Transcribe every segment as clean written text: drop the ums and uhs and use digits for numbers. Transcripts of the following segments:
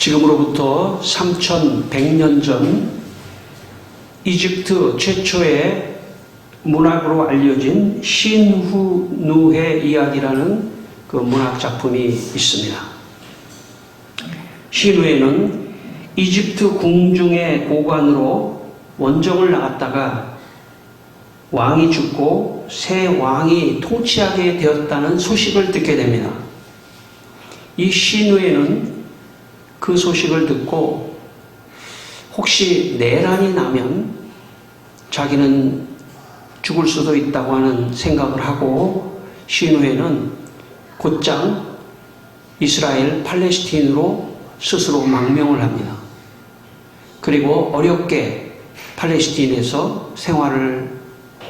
지금으로부터 3100년 전 이집트 최초의 문학으로 알려진 신후누해 이야기라는 그 문학 작품이 있습니다. 신후에는 이집트 궁중의 고관으로 원정을 나갔다가 왕이 죽고 새 왕이 통치하게 되었다는 소식을 듣게 됩니다. 이 신후에는 그 소식을 듣고 혹시 내란이 나면 자기는 죽을 수도 있다고 하는 생각을 하고 신후에는 곧장 이스라엘 팔레스틴으로 스스로 망명을 합니다. 그리고 어렵게 팔레스틴에서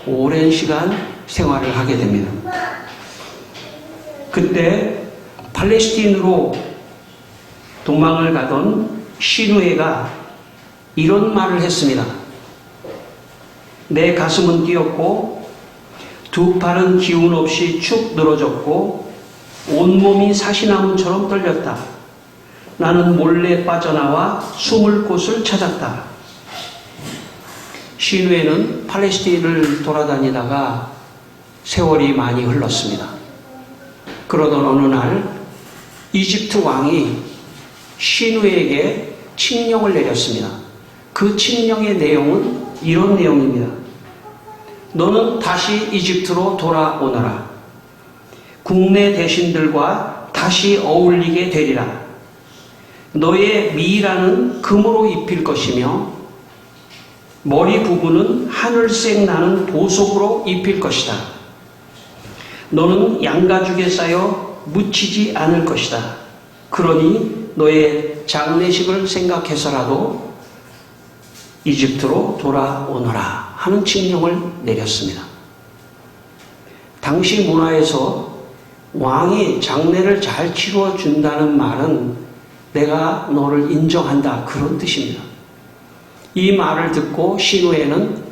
오랜 시간 생활을 하게 됩니다. 그때 팔레스틴으로 도망을 가던 신후에가 이런 말을 했습니다. 내 가슴은 뛰었고 두 팔은 기운 없이 축 늘어졌고 온몸이 사시나무처럼 떨렸다. 나는 몰래 빠져나와 숨을 곳을 찾았다. 신후에는 팔레스틴을 돌아다니다가 세월이 많이 흘렀습니다. 그러던 어느 날 이집트 왕이 신후에게 칙령을 내렸습니다. 그 칙령의 내용은 이런 내용입니다. 너는 다시 이집트로 돌아오너라. 국내 대신들과 다시 어울리게 되리라. 너의 미라는 금으로 입힐 것이며 머리 부분은 하늘색 나는 보석으로 입힐 것이다. 너는 양가죽에 쌓여 묻히지 않을 것이다. 그러니 너의 장례식을 생각해서라도 이집트로 돌아오너라 하는 칙령을 내렸습니다. 당시 문화에서 왕이 장례를 잘 치루어 준다는 말은 내가 너를 인정한다 그런 뜻입니다. 이 말을 듣고 신후에는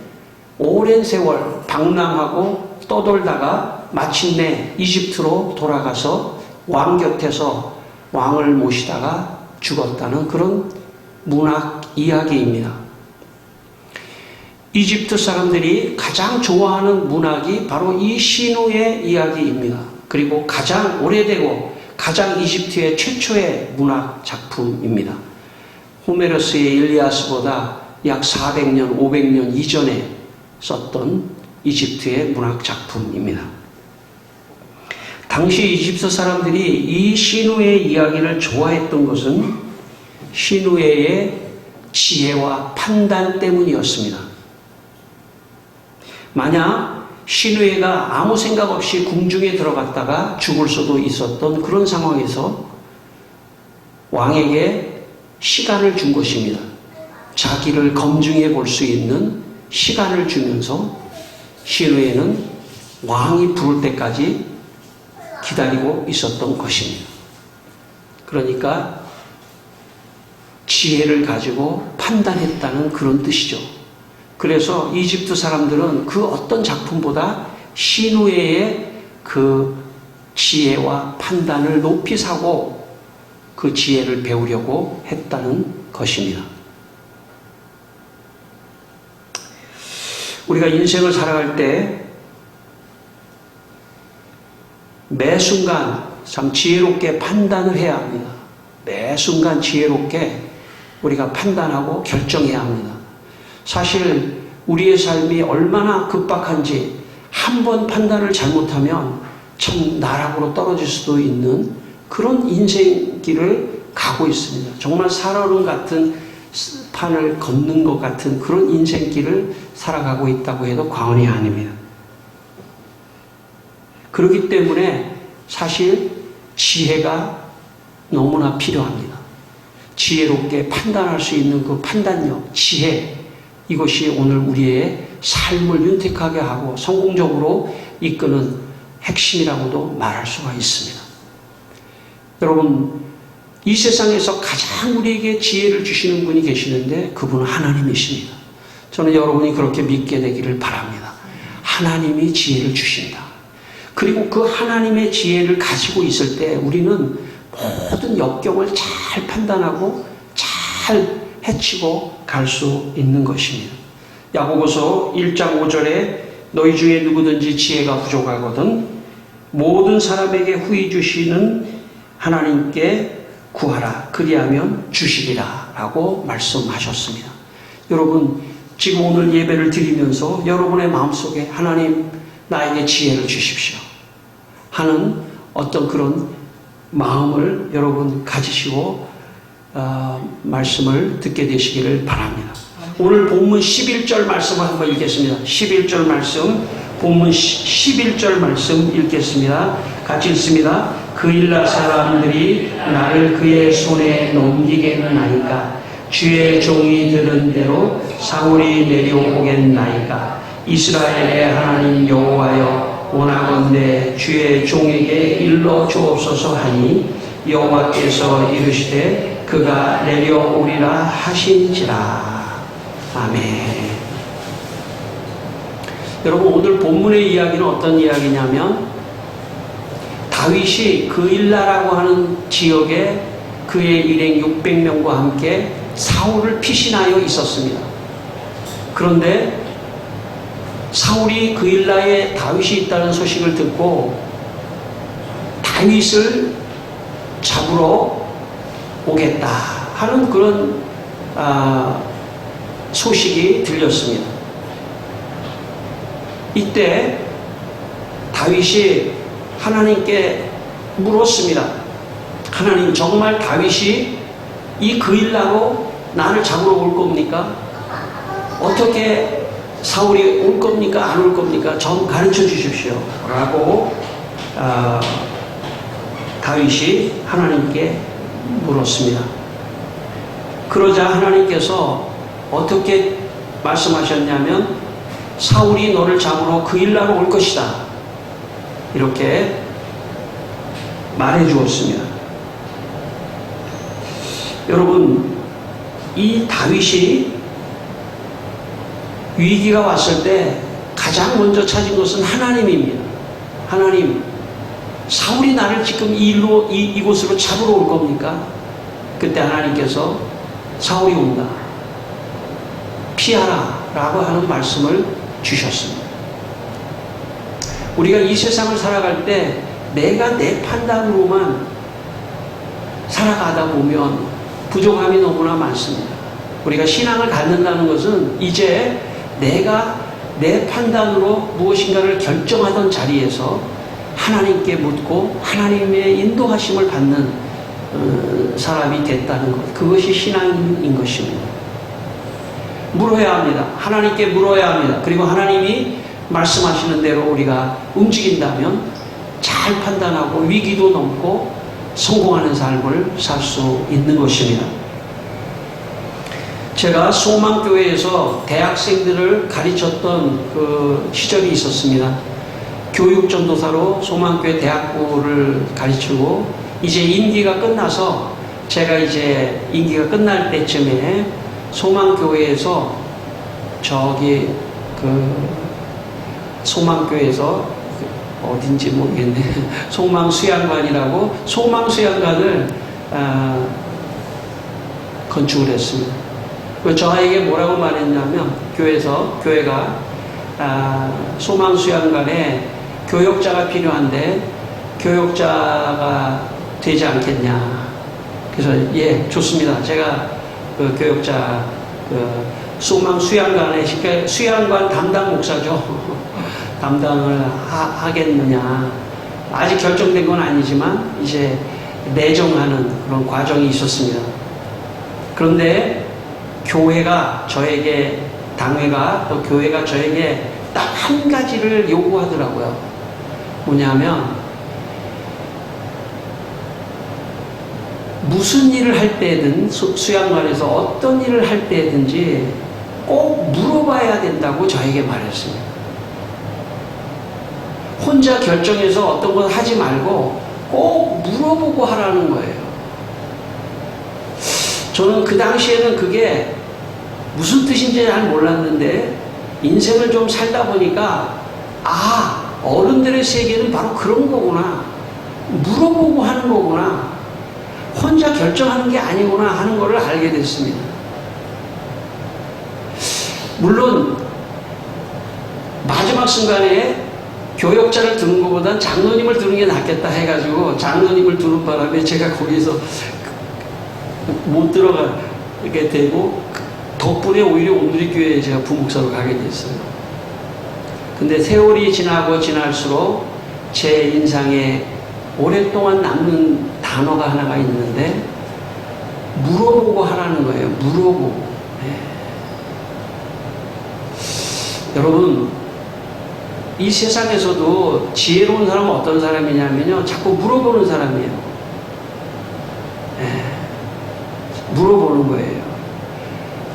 오랜 세월 방랑하고 떠돌다가 마침내 이집트로 돌아가서 왕 곁에서 왕을 모시다가 죽었다는 그런 문학 이야기입니다. 이집트 사람들이 가장 좋아하는 문학이 바로 이 신후의 이야기입니다. 그리고 가장 오래되고 가장 이집트의 최초의 문학 작품입니다. 호메로스의 일리아스보다 약 400년, 500년 이전에 썼던 이집트의 문학 작품입니다. 당시 이집트 사람들이 이 신후의 이야기를 좋아했던 것은 신후의 지혜와 판단 때문이었습니다. 만약 신후에가 아무 생각 없이 궁중에 들어갔다가 죽을 수도 있었던 그런 상황에서 왕에게 시간을 준 것입니다. 자기를 검증해 볼 수 있는 시간을 주면서 신후에는 왕이 부를 때까지 기다리고 있었던 것입니다. 그러니까 지혜를 가지고 판단했다는 그런 뜻이죠. 그래서 이집트 사람들은 그 어떤 작품보다 신후에의 그 지혜와 판단을 높이 사고 그 지혜를 배우려고 했다는 것입니다. 우리가 인생을 살아갈 때 매 순간 참 지혜롭게 판단을 해야 합니다. 매 순간 지혜롭게 우리가 판단하고 결정해야 합니다. 사실 우리의 삶이 얼마나 급박한지 한 번 판단을 잘못하면 참 나락으로 떨어질 수도 있는 그런 인생길을 가고 있습니다. 정말 살얼음 같은 판을 걷는 것 같은 그런 인생길을 살아가고 있다고 해도 과언이 아닙니다. 그렇기 때문에 사실 지혜가 너무나 필요합니다. 지혜롭게 판단할 수 있는 그 판단력, 지혜, 이것이 오늘 우리의 삶을 윤택하게 하고 성공적으로 이끄는 핵심이라고도 말할 수가 있습니다. 여러분, 이 세상에서 가장 우리에게 지혜를 주시는 분이 계시는데 그분은 하나님이십니다. 저는 여러분이 그렇게 믿게 되기를 바랍니다. 하나님이 지혜를 주신다. 그리고 그 하나님의 지혜를 가지고 있을 때 우리는 모든 역경을 잘 판단하고 잘 해치고 갈 수 있는 것입니다. 야고보서 1장 5절에 너희 중에 누구든지 지혜가 부족하거든 모든 사람에게 후히 주시는 하나님께 구하라 그리하면 주시리라 라고 말씀하셨습니다. 여러분 지금 오늘 예배를 드리면서 여러분의 마음속에 하나님 나에게 지혜를 주십시오 하는 어떤 그런 마음을 여러분 가지시고 말씀을 듣게 되시기를 바랍니다. 오늘 본문 11절 말씀을 한번 읽겠습니다. 11절 말씀, 본문 11절 말씀 읽겠습니다. 같이 읽습니다. 그 일라 사람들이 나를 그의 손에 넘기겠나이까 주의 종이 들은 대로 사울이 내려오겠나이까 이스라엘의 하나님 여호와여 원하건대 주의 종에게 일러 주옵소서 하니 여호와께서 이르시되 그가 내려오리라 하신지라. 아멘. 여러분 오늘 본문의 이야기는 어떤 이야기냐면 다윗이 그일라라고 하는 지역에 그의 일행 600명과 함께 사울을 피신하여 있었습니다. 그런데 사울이 그일라에 다윗이 있다는 소식을 듣고 다윗을 잡으러 오겠다 하는 그런 소식이 들렸습니다. 이때 다윗이 하나님께 물었습니다. 하나님 정말 다윗이 이 그일라로 나를 잡으러 올 겁니까? 어떻게 사울이 올 겁니까? 안 올 겁니까? 좀 가르쳐 주십시오 라고 다윗이 하나님께 물었습니다. 그러자 하나님께서 어떻게 말씀하셨냐면 사울이 너를 잡으러 그일라로 올 것이다 이렇게 말해 주었습니다. 여러분 이 다윗이 위기가 왔을 때 가장 먼저 찾은 것은 하나님입니다. 하나님 사울이 나를 지금 이곳으로 잡으러 올 겁니까? 그때 하나님께서 사울이 온다 피하라 라고 하는 말씀을 주셨습니다. 우리가 이 세상을 살아갈 때 내가 내 판단으로만 살아가다 보면 부족함이 너무나 많습니다. 우리가 신앙을 갖는다는 것은 이제 내가 내 판단으로 무엇인가를 결정하던 자리에서 하나님께 묻고 하나님의 인도하심을 받는 사람이 됐다는 것, 그것이 신앙인 것입니다. 물어야 합니다. 하나님께 물어야 합니다. 그리고 하나님이 말씀하시는 대로 우리가 움직인다면 잘 판단하고 위기도 넘고 성공하는 삶을 살 수 있는 것입니다. 제가 소망교회에서 대학생들을 가르쳤던 그 시절이 있었습니다. 교육전도사로 소망교회 대학부를 가르치고 이제 임기가 끝나서 제가 이제 임기가 끝날 때쯤에 소망교회에서 저기 그 소망교회에서 어딘지 모르겠네. 소망수양관이라고 소망수양관을 건축을 했습니다. 저에게 뭐라고 말했냐면 교회가 소망수양관에 교역자가 필요한데 교역자가 되지 않겠냐. 그래서 예 좋습니다. 제가 그 교역자 소망수양관에 수양관 담당 목사죠. 담당을 하겠느냐. 아직 결정된 건 아니지만 이제 내정하는 그런 과정이 있었습니다. 그런데 교회가 저에게 당회가 또 교회가 저에게 딱 한 가지를 요구하더라고요. 뭐냐면 무슨 일을 할 때든 수양관에서 어떤 일을 할 때든지 꼭 물어봐야 된다고 저에게 말했습니다. 혼자 결정해서 어떤 걸 하지 말고 꼭 물어보고 하라는 거예요. 저는 그 당시에는 그게 무슨 뜻인지 잘 몰랐는데 인생을 좀 살다 보니까 어른들의 세계는 바로 그런 거구나. 물어보고 하는 거구나. 혼자 결정하는 게 아니구나 하는 것을 알게 됐습니다. 물론 마지막 순간에 교역자를 두는 것보단 장로님을 두는 게 낫겠다 해가지고 장로님을 두는 바람에 제가 거기서 못 들어가게 되고 덕분에 오히려 온누리교회에 제가 부목사로 가게 됐어요. 근데 세월이 지나고 지날수록 제 인상에 오랫동안 남는 단어가 하나가 있는데 물어보고 하라는 거예요. 물어보고. 네. 여러분, 이 세상에서도 지혜로운 사람은 어떤 사람이냐면요, 자꾸 물어보는 사람이에요. 네. 물어보는 거예요.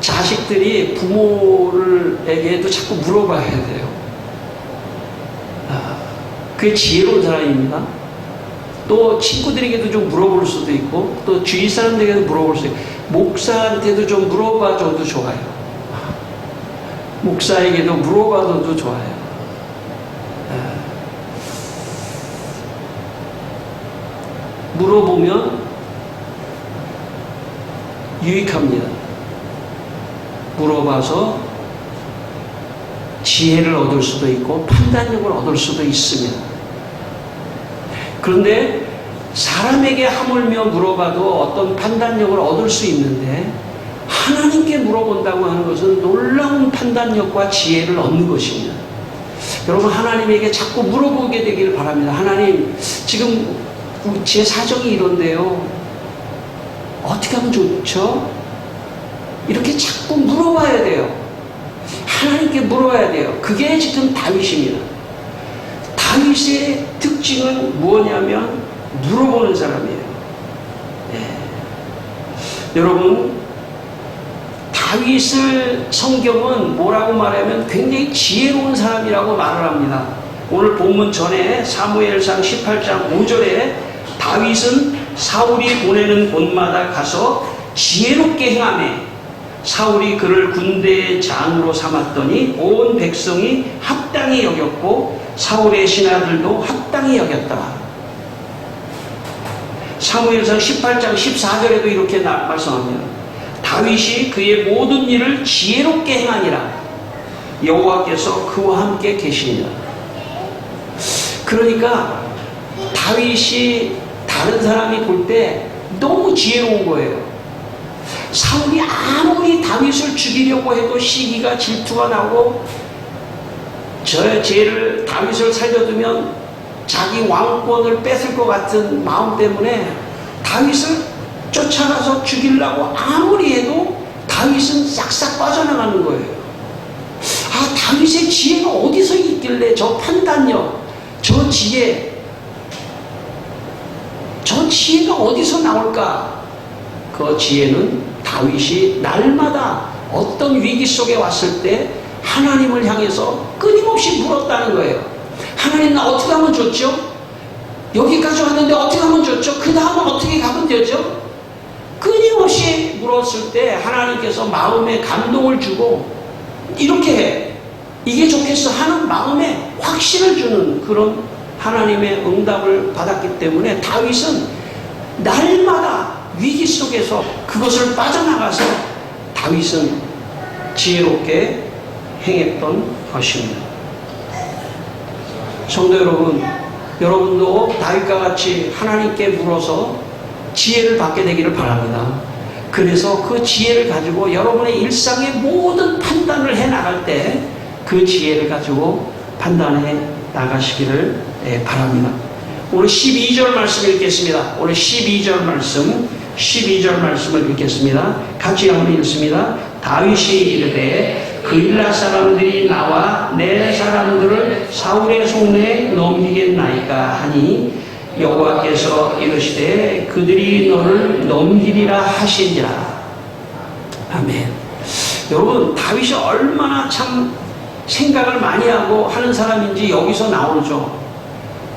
자식들이 부모에게도 자꾸 물어봐야 돼요. 그게 지혜로운 사람입니다. 또 친구들에게도 좀 물어볼 수도 있고, 또 주위 사람들에게도 물어볼 수 있고, 목사한테도 좀 물어봐줘도 좋아요. 목사에게도 물어봐줘도 좋아요. 물어보면 유익합니다. 물어봐서 지혜를 얻을 수도 있고 판단력을 얻을 수도 있습니다. 그런데 사람에게 하물며 물어봐도 어떤 판단력을 얻을 수 있는데 하나님께 물어본다고 하는 것은 놀라운 판단력과 지혜를 얻는 것입니다. 여러분, 하나님에게 자꾸 물어보게 되기를 바랍니다. 하나님, 지금 제 사정이 이런데요, 어떻게 하면 좋죠? 이렇게 자꾸 물어봐야 돼요. 하나님께 물어봐야 돼요. 그게 지금 다윗입니다. 다윗의 특징은 무엇냐면 물어보는 사람이에요. 네. 여러분, 다윗을 성경은 뭐라고 말하면 굉장히 지혜로운 사람이라고 말을 합니다. 오늘 본문 전에 사무엘상 18장 5절에 다윗은 사울이 보내는 곳마다 가서 지혜롭게 행하매 사울이 그를 군대의 장으로 삼았더니 온 백성이 합당히 여겼고 사울의 신하들도 합당히 여겼다. 사무엘상 18장 14절에도 이렇게 말씀합니다. 다윗이 그의 모든 일을 지혜롭게 행하니라. 여호와께서 그와 함께 계시니라. 그러니까 다윗이 다른 사람이 볼 때 너무 지혜로운 거예요. 사울이 아무리 다윗을 죽이려고 해도 시기가 질투가 나고 쟤를 다윗을 살려두면 자기 왕권을 뺏을 것 같은 마음 때문에 다윗을 쫓아가서 죽이려고 아무리 해도 다윗은 싹싹 빠져나가는 거예요. 아, 다윗의 지혜가 어디서 있길래 저 판단력, 저 지혜, 저 지혜가 어디서 나올까? 그 지혜는 다윗이 날마다 어떤 위기 속에 왔을 때 하나님을 향해서 끊임없이 물었다는 거예요. 하나님, 나 어떻게 하면 좋죠? 여기까지 왔는데 어떻게 하면 좋죠? 그 다음은 어떻게 가면 되죠? 끊임없이 물었을 때 하나님께서 마음에 감동을 주고 이렇게 해, 이게 좋겠어 하는 마음에 확신을 주는 그런 하나님의 응답을 받았기 때문에 다윗은 날마다 위기 속에서 그것을 빠져나가서 다윗은 지혜롭게 행했던 것입니다. 성도 여러분, 여러분도 다윗과 같이 하나님께 물어서 지혜를 받게 되기를 바랍니다. 그래서 그 지혜를 가지고 여러분의 일상의 모든 판단을 해 나갈 때 그 지혜를 가지고 판단해 나가시기를 바랍니다. 오늘 12절 말씀 읽겠습니다. 오늘 12절 말씀을 읽겠습니다. 같이 한번 읽습니다. 다윗이 이르되 그일라 사람들이 나와 내 사람들을 사울의 손에 넘기겠나이까 하니 여호와께서 이르시되 그들이 너를 넘기리라 하시니라. 아멘. 여러분, 다윗이 얼마나 참 생각을 많이 하고 하는 사람인지 여기서 나오죠.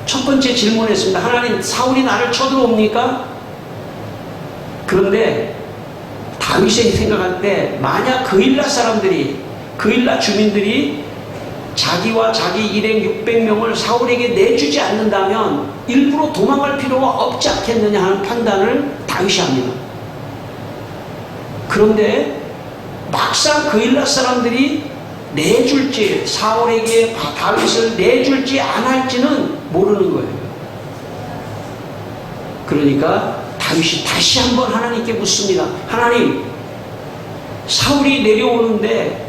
첫 번째 질문했습니다. 하나님, 사울이 나를 쳐들어옵니까? 그런데 다윗이 생각할 때 만약 그일라 사람들이, 그일라 주민들이 자기와 자기 일행 600명을 사울에게 내주지 않는다면 일부러 도망갈 필요가 없지 않겠느냐 하는 판단을 다윗이 합니다. 그런데 막상 그일라 사람들이 내줄지, 사울에게 다윗을 내줄지 안 할지는 모르는 거예요. 그러니까 다윗이 다시 한번 하나님께 묻습니다. 하나님, 사울이 내려오는데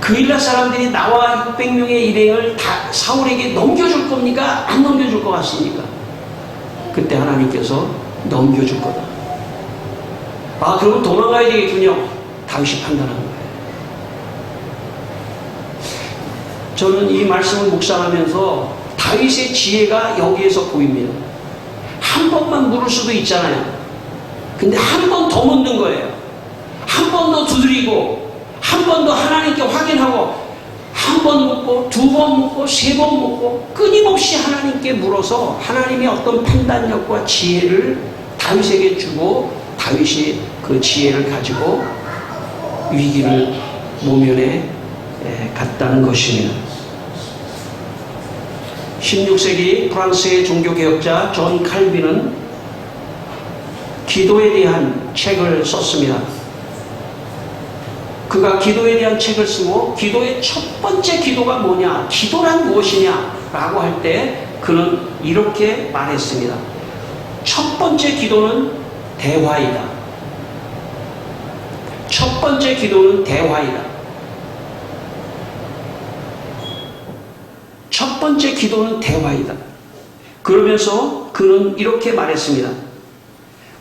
그일라 사람들이 나와 600명의 일행을 다 사울에게 넘겨줄 겁니까? 안 넘겨줄 것 같습니까? 그때 하나님께서 넘겨줄 거다. 아, 그러면 도망가야 되겠군요. 다윗이 판단한 거예요. 저는 이 말씀을 묵상하면서 다윗의 지혜가 여기에서 보입니다. 한 번만 물을 수도 있잖아요. 근데 한 번 더 묻는 거예요. 한 번 더 두드리고, 한 번 더 하나님께 확인하고, 한 번 묻고, 두 번 묻고, 세 번 묻고, 끊임없이 하나님께 물어서 하나님의 어떤 판단력과 지혜를 다윗에게 주고, 다윗이 그 지혜를 가지고 위기를 모면해 갔다는 것입니다. 16세기 프랑스의 종교개혁자 존 칼빈은 기도에 대한 책을 썼습니다. 그가 기도에 대한 책을 쓰고 기도의 첫 번째 기도가 뭐냐, 기도란 무엇이냐 라고 할 때 그는 이렇게 말했습니다. 첫 번째 기도는 대화이다. 첫 번째 기도는 대화이다. 첫 번째 기도는 대화이다. 그러면서 그는 이렇게 말했습니다.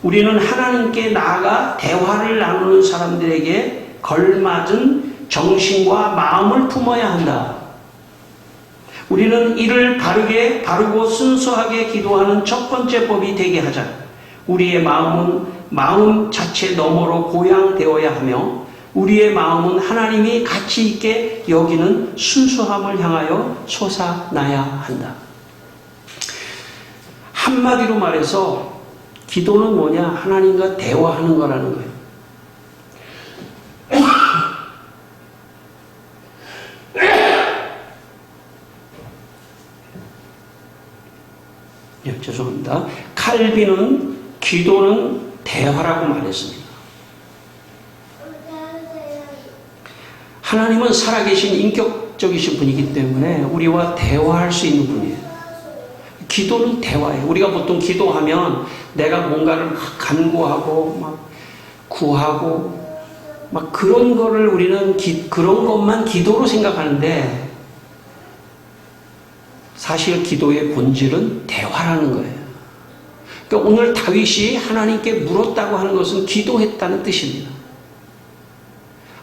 우리는 하나님께 나아가 대화를 나누는 사람들에게 걸맞은 정신과 마음을 품어야 한다. 우리는 이를 바르고 순수하게 기도하는 첫 번째 법이 되게 하자. 우리의 마음은 마음 자체 너머로 고양되어야 하며 우리의 마음은 하나님이 가치 있게 여기는 순수함을 향하여 솟아나야 한다. 한마디로 말해서 기도는 뭐냐? 하나님과 대화하는 거라는 거예요. 네, 죄송합니다. 칼빈은 기도는 대화라고 말했습니다. 하나님은 살아계신 인격적이신 분이기 때문에 우리와 대화할 수 있는 분이에요. 기도는 대화예요. 우리가 보통 기도하면 내가 뭔가를 막 간구하고 막 구하고 막 그런 거를 우리는 그런 것만 기도로 생각하는데 사실 기도의 본질은 대화라는 거예요. 그러니까 오늘 다윗이 하나님께 물었다고 하는 것은 기도했다는 뜻입니다.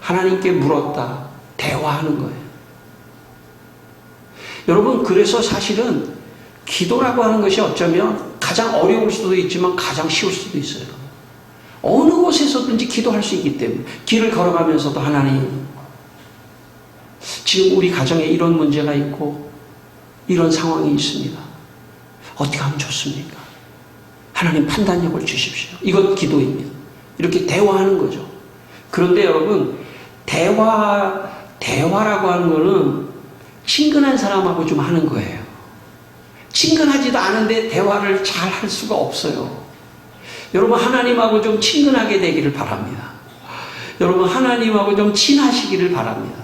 하나님께 물었다, 대화하는 거예요. 여러분, 그래서 사실은 기도라고 하는 것이 어쩌면 가장 어려울 수도 있지만 가장 쉬울 수도 있어요. 어느 곳에서든지 기도할 수 있기 때문에 길을 걸어가면서도 하나님, 지금 우리 가정에 이런 문제가 있고 이런 상황이 있습니다. 어떻게 하면 좋습니까? 하나님 판단력을 주십시오. 이건 기도입니다. 이렇게 대화하는 거죠. 그런데 여러분, 대화라고 하는 거는 친근한 사람하고 좀 하는 거예요. 친근하지도 않은데 대화를 잘 할 수가 없어요. 여러분, 하나님하고 좀 친근하게 되기를 바랍니다. 여러분, 하나님하고 좀 친하시기를 바랍니다.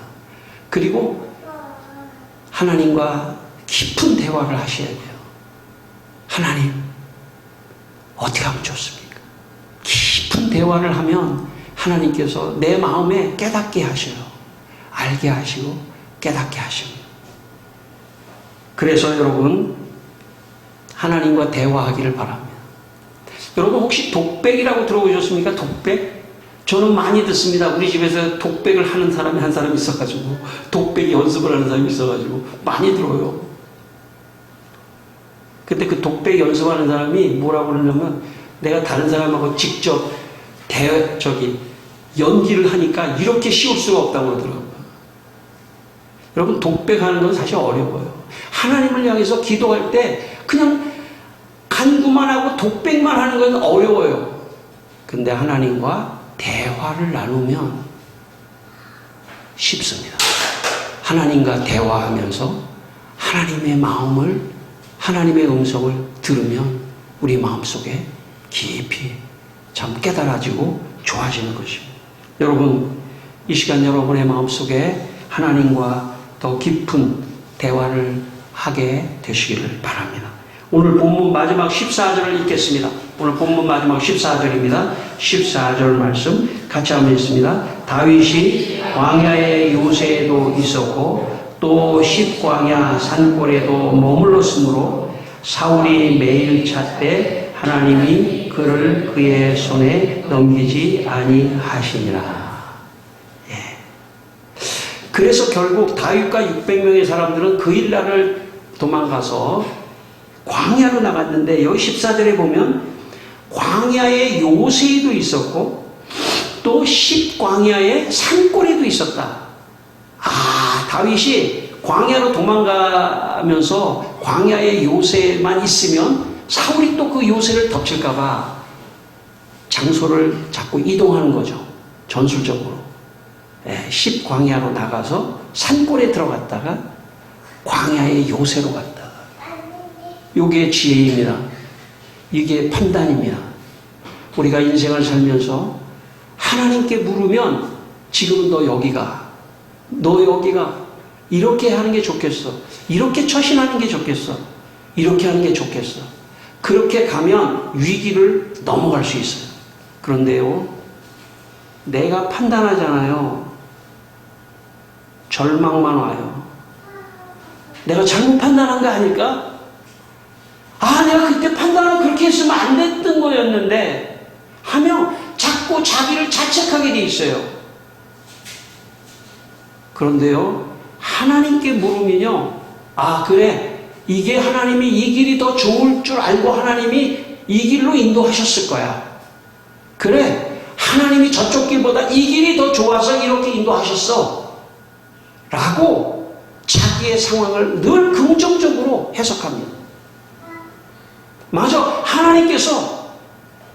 그리고 하나님과 깊은 대화를 하셔야 돼요. 하나님, 어떻게 하면 좋습니까? 깊은 대화를 하면 하나님께서 내 마음에 깨닫게 하셔요. 알게 하시고 깨닫게 하십니다. 그래서 여러분, 하나님과 대화하기를 바랍니다. 여러분, 혹시 독백이라고 들어보셨습니까? 독백? 저는 많이 듣습니다. 우리 집에서 독백을 하는 사람이 한 사람 있어가지고, 독백 연습을 하는 사람이 있어가지고 많이 들어요. 근데 그 독백 연습하는 사람이 뭐라고 그러냐면, 내가 다른 사람하고 직접 연기를 하니까 이렇게 쉬울 수가 없다고 그러더라고요. 여러분, 독백하는 건 사실 어려워요. 하나님을 향해서 기도할 때 그냥 간구만 하고 독백만 하는 건 어려워요. 근데 하나님과 대화를 나누면 쉽습니다. 하나님과 대화하면서 하나님의 마음을, 하나님의 음성을 들으면 우리 마음속에 깊이 참 깨달아지고 좋아지는 것입니다. 여러분, 이 시간 여러분의 마음속에 하나님과 더 깊은 대화를 하게 되시기를 바랍니다. 오늘 본문 마지막 14절을 읽겠습니다. 오늘 본문 마지막 14절입니다. 14절 말씀 같이 한번 읽습니다. 다윗이 광야의 요새에도 있었고 또 십광야 산골에도 머물렀으므로 사울이 매일 찾되 하나님이 그를 그의 손에 넘기지 아니하시니라. 그래서 결국 다윗과 600명의 사람들은 그 일날을 도망가서 광야로 나갔는데 여기 14절에 보면 광야의 요새에도 있었고 또 십광야의 산골에도 있었다. 다윗이 광야로 도망가면서 광야의 요새만 있으면 사울이 또 그 요새를 덮칠까봐 장소를 자꾸 이동하는 거죠. 전술적으로. 십광야로 나가서 산골에 들어갔다가 광야의 요새로 갔다가. 이게 지혜입니다. 이게 판단입니다. 우리가 인생을 살면서 하나님께 물으면 지금은 너 여기가 이렇게 하는 게 좋겠어. 이렇게 처신하는 게 좋겠어. 이렇게 하는 게 좋겠어. 그렇게 가면 위기를 넘어갈 수 있어요. 그런데요, 내가 판단하잖아요. 절망만 와요. 내가 잘못 판단한 거 아닐까? 내가 그때 판단을 그렇게 했으면 안 됐던 거였는데 하며 자꾸 자기를 자책하게 돼 있어요. 그런데요, 하나님께 물으면요, 그래, 이게 하나님이 이 길이 더 좋을 줄 알고 하나님이 이 길로 인도하셨을 거야. 그래, 하나님이 저쪽 길보다 이 길이 더 좋아서 이렇게 인도하셨어. 라고 자기의 상황을 늘 긍정적으로 해석합니다. 맞아, 하나님께서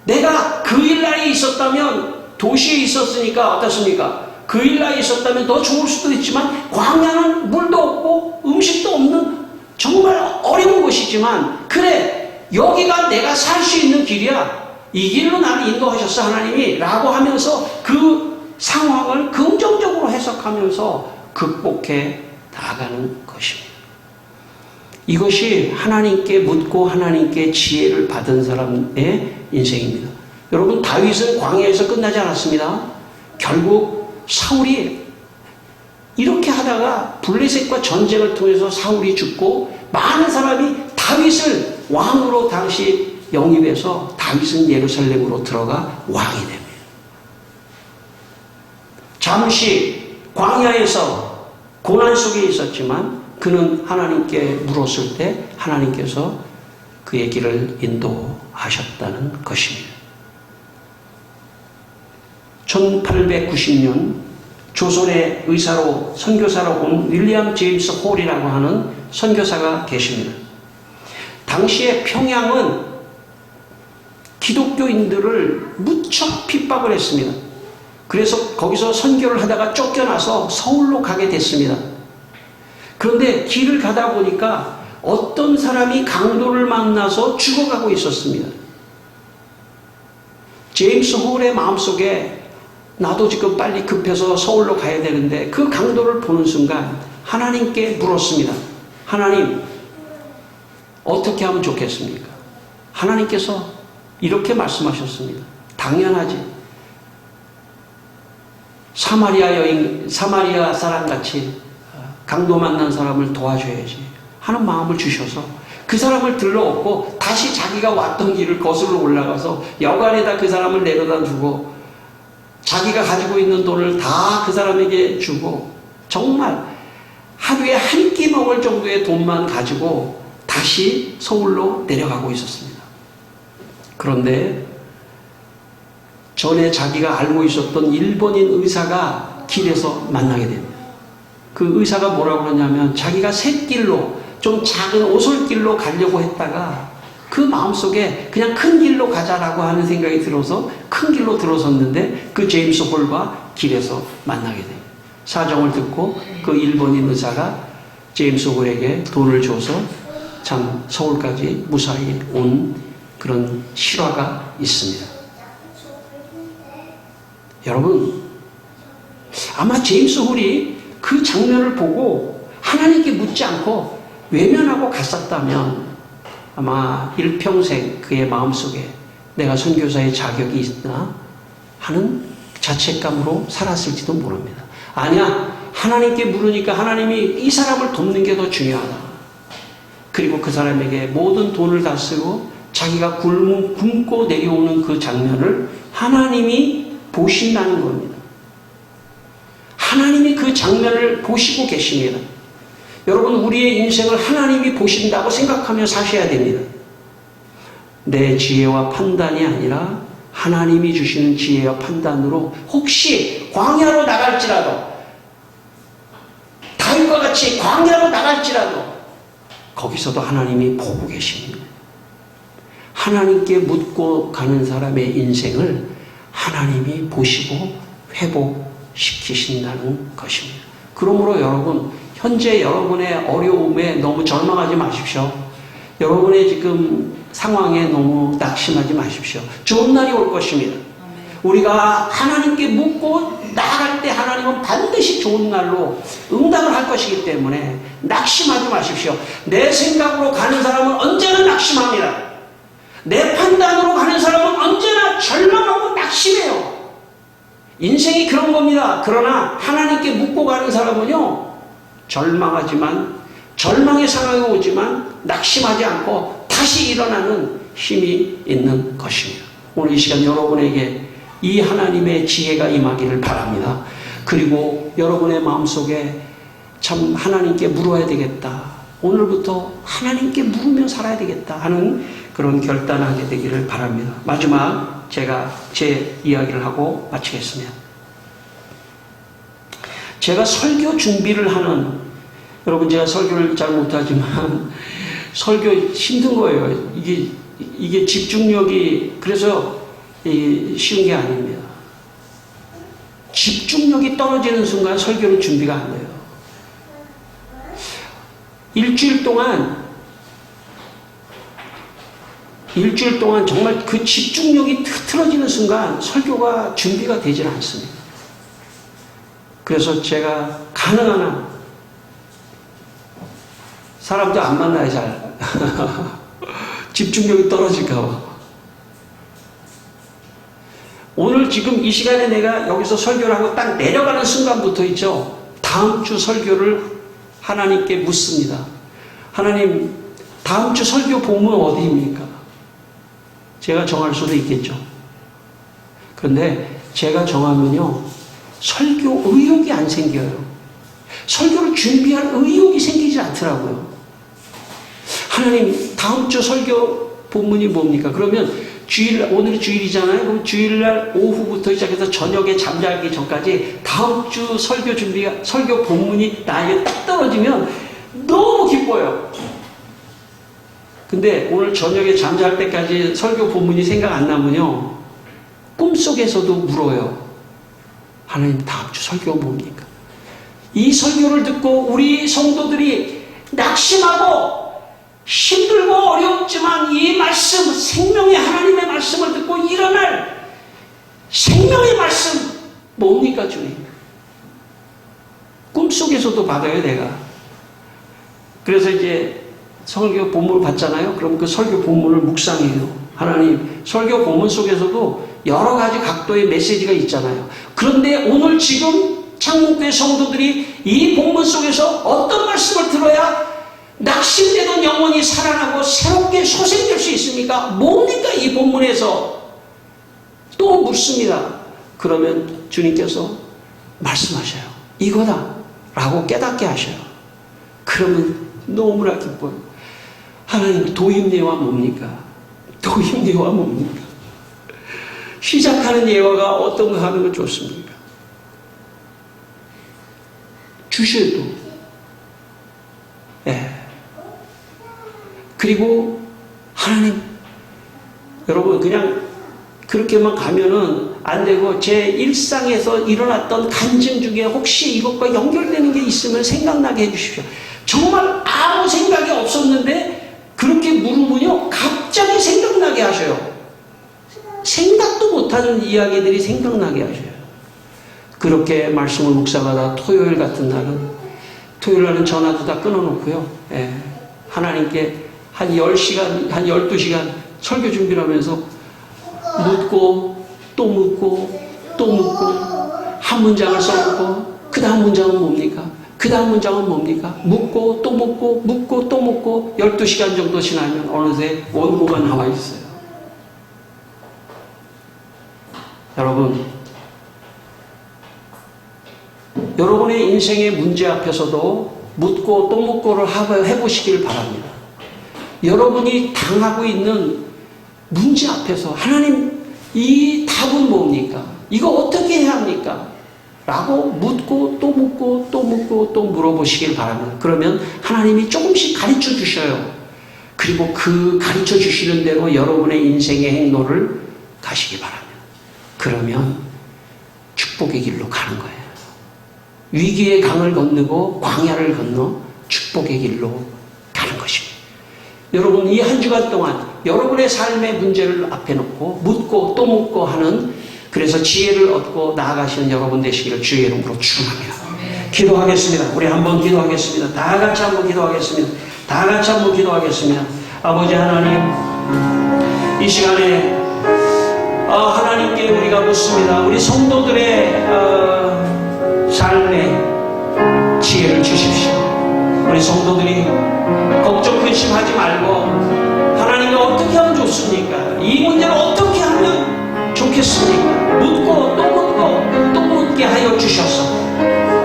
내가 그 일날에 있었다면, 도시에 있었으니까 어떻습니까? 그 일날에 있었다면 더 좋을 수도 있지만 광야는 물도 없고 음식도 없는 정말 어려운 곳이지만, 그래, 여기가 내가 살 수 있는 길이야. 이 길로 나를 인도하셨어 하나님이 라고 하면서 그 상황을 긍정적으로 해석하면서 극복해 나가는 것입니다. 이것이 하나님께 묻고 하나님께 지혜를 받은 사람의 인생입니다. 여러분, 다윗은 광야에서 끝나지 않았습니다. 결국 사울이 이렇게 하다가 블레셋과 전쟁을 통해서 사울이 죽고 많은 사람이 다윗을 왕으로 당시 영입해서 다윗은 예루살렘으로 들어가 왕이 됩니다. 잠시 광야에서 고난 속에 있었지만 그는 하나님께 물었을 때 하나님께서 그의 길을 인도하셨다는 것입니다. 1890년 조선의 의사로 선교사로 온 윌리엄 제임스 홀이라고 하는 선교사가 계십니다. 당시에 평양은 기독교인들을 무척 핍박을 했습니다. 그래서 거기서 선교를 하다가 쫓겨나서 서울로 가게 됐습니다. 그런데 길을 가다 보니까 어떤 사람이 강도를 만나서 죽어가고 있었습니다. 제임스 홀의 마음속에 나도 지금 빨리 급해서 서울로 가야 되는데 그 강도를 보는 순간 하나님께 물었습니다. 하나님, 어떻게 하면 좋겠습니까? 하나님께서 이렇게 말씀하셨습니다. 당연하지. 사마리아 사람같이 강도 만난 사람을 도와줘야지 하는 마음을 주셔서 그 사람을 들러엎고 다시 자기가 왔던 길을 거슬러 올라가서 여관에다 그 사람을 내려다 두고 자기가 가지고 있는 돈을 다 그 사람에게 주고 정말 하루에 한 끼 먹을 정도의 돈만 가지고 다시 서울로 내려가고 있었습니다. 그런데 전에 자기가 알고 있었던 일본인 의사가 길에서 만나게 됩니다. 그 의사가 뭐라고 그러냐면 자기가 샛길로 좀 작은 오솔길로 가려고 했다가 그 마음속에 그냥 큰 길로 가자라고 하는 생각이 들어서 큰 길로 들어섰는데 그 제임스 홀과 길에서 만나게 됩니다. 사정을 듣고 그 일본인 의사가 제임스 홀에게 돈을 줘서 참 서울까지 무사히 온 그런 실화가 있습니다. 여러분, 아마 제임스 홀이 그 장면을 보고 하나님께 묻지 않고 외면하고 갔었다면 아마 일평생 그의 마음속에 내가 선교사의 자격이 있나 하는 자책감으로 살았을지도 모릅니다. 아니야, 하나님께 물으니까 하나님이 이 사람을 돕는 게 더 중요하다. 그리고 그 사람에게 모든 돈을 다 쓰고 자기가 굶고 내려오는 그 장면을 하나님이 보신다는 겁니다. 하나님이 그 장면을 보시고 계십니다. 여러분, 우리의 인생을 하나님이 보신다고 생각하며 사셔야 됩니다. 내 지혜와 판단이 아니라 하나님이 주시는 지혜와 판단으로 혹시 광야로 나갈지라도, 다윗과 같이 광야로 나갈지라도 거기서도 하나님이 보고 계십니다. 하나님께 묻고 가는 사람의 인생을 하나님이 보시고 회복시키신다는 것입니다. 그러므로 여러분, 현재 여러분의 어려움에 너무 절망하지 마십시오. 여러분의 지금 상황에 너무 낙심하지 마십시오. 좋은 날이 올 것입니다. 우리가 하나님께 묻고 나아갈 때 하나님은 반드시 좋은 날로 응답을 할 것이기 때문에 낙심하지 마십시오. 내 생각으로 가는 사람은 언제나 낙심합니다. 내 판단으로 가는 사람은 언제나 절망하고 낙심해요. 인생이 그런 겁니다. 그러나 하나님께 묻고 가는 사람은요, 절망하지만, 절망의 상황이 오지만 낙심하지 않고 다시 일어나는 힘이 있는 것입니다. 오늘 이 시간 여러분에게 이 하나님의 지혜가 임하기를 바랍니다. 그리고 여러분의 마음속에 참 하나님께 물어야 되겠다. 오늘부터 하나님께 물으며 살아야 되겠다 하는 그런 결단하게 되기를 바랍니다. 마지막 제가 제 이야기를 하고 마치겠습니다. 제가 설교 준비를 하는, 여러분 제가 설교를 잘 못하지만 설교 힘든 거예요. 이게 집중력이 그래서 쉬운 게 아닙니다. 집중력이 떨어지는 순간 설교는 준비가 안 돼요. 일주일 동안 정말 그 집중력이 흐트러지는 순간 설교가 준비가 되질 않습니다. 그래서 제가 가능한 한 사람도 안 만나요, 잘. 집중력이 떨어질까 봐. 오늘 지금 이 시간에 내가 여기서 설교를 하고 딱 내려가는 순간부터 있죠. 다음 주 설교를 하나님께 묻습니다. 하나님, 다음 주 설교 본문 어디입니까? 제가 정할 수도 있겠죠. 그런데 제가 정하면요, 설교 의욕이 안 생겨요. 설교를 준비할 의욕이 생기지 않더라고요. 하나님, 다음 주 설교 본문이 뭡니까? 그러면 오늘이 주일이잖아요. 그럼 주일날 오후부터 시작해서 저녁에 잠자기 전까지 다음 주 설교 본문이 나에게 딱 떨어지면 너무 기뻐요. 근데 오늘 저녁에 잠잘 때까지 설교 본문이 생각 안 나면요, 꿈속에서도 물어요. 하나님, 다음 주 설교가 뭡니까? 이 설교를 듣고 우리 성도들이 낙심하고 힘들고 어렵지만 이 말씀, 생명의 하나님의 말씀을 듣고 일어날 생명의 말씀 뭡니까, 주님? 꿈속에서도 받아요, 내가. 그래서 이제 설교 본문을 받잖아요. 그럼 그 설교 본문을 묵상해요. 하나님, 설교 본문 속에서도 여러 가지 각도의 메시지가 있잖아요. 그런데 오늘 지금 창문교회 성도들이 이 본문 속에서 어떤 말씀을 들어야 낙심되던 영혼이 살아나고 새롭게 소생될 수 있습니까? 뭡니까, 이 본문에서? 또 묻습니다. 그러면 주님께서 말씀하셔요. 이거다 라고 깨닫게 하셔요. 그러면 너무나 기뻐요. 하나님, 도입예화 뭡니까? 도입예화 뭡니까? 시작하는 예화가 어떤 거 하는 건 좋습니까? 주셔도. 예. 그리고 하나님, 여러분 그냥 그렇게만 가면은 안 되고 제 일상에서 일어났던 간증 중에 혹시 이것과 연결되는 게 있으면 생각나게 해주십시오. 정말 아무 생각이 없었는데 그렇게 물으면요, 갑자기 생각나게 생각나게 하셔요. 생각도 못하는 이야기들이 생각나게 하셔요. 그렇게 말씀을 묵상하다 토요일 같은 날은, 토요일 날은 전화도 다 끊어놓고요. 예, 하나님께 한 10시간, 한 12시간 설교 준비를 하면서 묻고 또 묻고 또 묻고 한 문장을 써놓고 그 다음 문장은 뭡니까? 그 다음 문장은 뭡니까? 묻고 또 묻고 묻고 또 묻고 12시간 정도 지나면 어느새 원고가 나와 있어요. 여러분, 여러분의 인생의 문제 앞에서도 묻고 또 묻고를 해보시길 바랍니다. 여러분이 당하고 있는 문제 앞에서 하나님, 이 답은 뭡니까? 이거 어떻게 해야 합니까? 라고 묻고 또 묻고 또 묻고 또 물어보시길 바랍니다. 그러면 하나님이 조금씩 가르쳐 주셔요. 그리고 그 가르쳐 주시는 대로 여러분의 인생의 행로를 가시기 바랍니다. 그러면 축복의 길로 가는 거예요. 위기의 강을 건너고 광야를 건너 축복의 길로 가는 것입니다. 여러분, 이 한 주간 동안 여러분의 삶의 문제를 앞에 놓고 묻고 또 묻고 하는, 그래서 지혜를 얻고 나아가시는 여러분 되시기를 주의 이름으로 축원합니다. 기도하겠습니다. 우리 한번 기도하겠습니다. 다 같이 한번 기도하겠습니다. 다 같이 한번 기도하겠습니다. 아버지 하나님, 이 시간에 하나님께 우리가 묻습니다. 우리 성도들의 삶에 지혜를 주십시오. 우리 성도들이 걱정 근심하지 말고 하나님이 어떻게 하면 좋습니까? 이 문제를 어떻게 하면 좋겠습니까? 묻고 또 묻고 또 묻게 하여 주셔서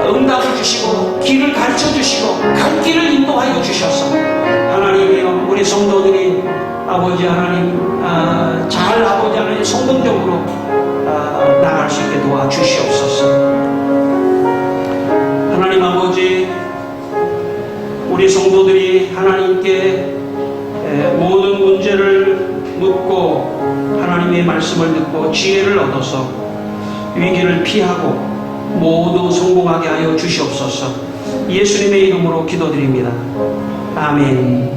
응답을 주시고 길을 가르쳐 주시고 갈 길을 인도하여 주셔서 하나님이여, 우리 성도들이 아버지 하나님 잘 아버지 하나님 성공적으로 나갈 수 있게 도와주시옵소서. 하나님 아버지, 우리 성도들이 하나님께 모든 문제를 묻고 하나님의 말씀을 듣고 지혜를 얻어서 위기를 피하고 모두 성공하게 하여 주시옵소서. 예수님의 이름으로 기도드립니다. 아멘.